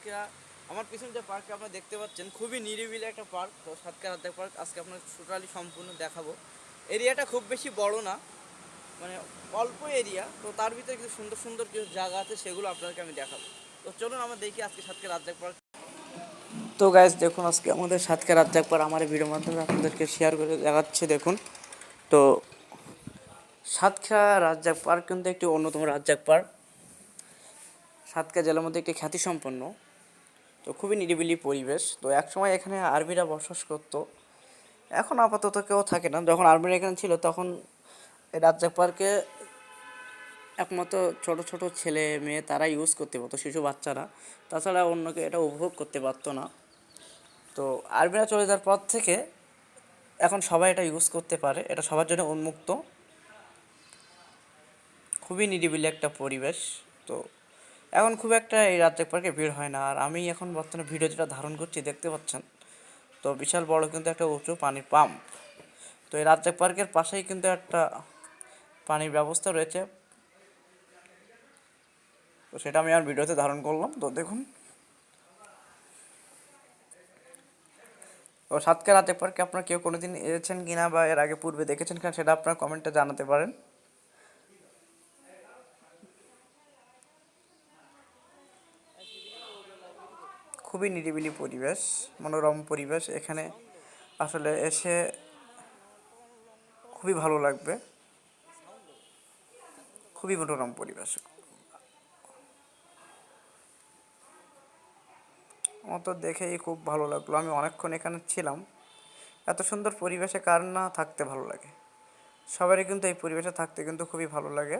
সাতক্ষীরা আমার পিছনে যে পার্কটা আপনারা দেখতে পাচ্ছেন খুবই নিরিবিলি একটা পার্ক। তো সাতক্ষীরা রাজ্জাক পার্ক আজকে আপনার টোটালি সম্পূর্ণ দেখাবো। এরিয়াটা খুব বেশি বড় না, মানে অল্প এরিয়া। তো তার ভিতরে কিছু সুন্দর সুন্দর কিছু জায়গা আছে, সেগুলো আপনাদেরকে আমি দেখাবো। তো চলুন আমরা দেখি আজকে সাতক্ষীরা রাজ্জাক পার্ক। তো গাইজ দেখুন, আজকে আমাদের সাতক্ষীরা রাজ্জাক পার্ক আমার এই ভিডিওর মাধ্যমে আপনাদেরকে শেয়ার করে দেখাচ্ছে। দেখুন, তো সাতক্ষীরা রাজ্জাক পার্ক কিন্তু একটি অন্যতম রাজ্জাক পার্ক, সাতক্ষীরা জেলার মধ্যে একটি খ্যাতিসম্পন্ন। তো খুবই নিরিবিলি পরিবেশ। তো একসময় এখানে আর্মিরা বসবাস করতো, এখন আপাতত কেউ থাকে না। যখন আর্মিরা এখানে ছিল তখন এই রাজ্জাক পার্কে একমাত্র ছোট ছোট ছেলে মেয়ে তারা ইউজ করতে পারতো, শিশু বাচ্চারা। তাছাড়া অন্যকে এটা উপভোগ করতে পারতো না। তো আর্মিরা চলে যাওয়ার পর থেকে এখন সবাই এটা ইউজ করতে পারে, এটা সবার জন্য উন্মুক্ত। খুবই নিরিবিলি একটা পরিবেশ। তো এখন খুব একটা এই রাজ্জাক পার্কে ভিড় হয় না। আর আমি এখন বর্তমানে ভিডিও যেটা ধারণ করছি দেখতে পাচ্ছেন, তো বিশাল বড় কিন্তু একটা উঁচু পানির পাম্প। তো এই রাজ্জাক পার্কের পাশেই কিন্তু একটা পানির ব্যবস্থা রয়েছে। তো সেটা আমি আর ভিডিওতে ধারণ করলাম। তো দেখুন, তো সাতক্ষীরা রাজ্জাক পার্কে আপনারা কেউ কোনো দিন এসেছেন কিনা বা এর আগে পূর্বে দেখেছেন কিনা সেটা আপনারা কমেন্টে জানাতে পারেন। খুবই নিরিবিলি পরিবেশ, মনোরম পরিবেশ। এখানে আসলে এসে খুবই ভালো লাগবে, খুবই মনোরম পরিবেশ। আমার তো দেখেই খুব ভালো লাগলো, আমি অনেকক্ষণ এখানে ছিলাম। এত সুন্দর পরিবেশে কার না থাকতে ভালো লাগে, সবারই কিন্তু এই পরিবেশে থাকতে কিন্তু খুবই ভালো লাগে।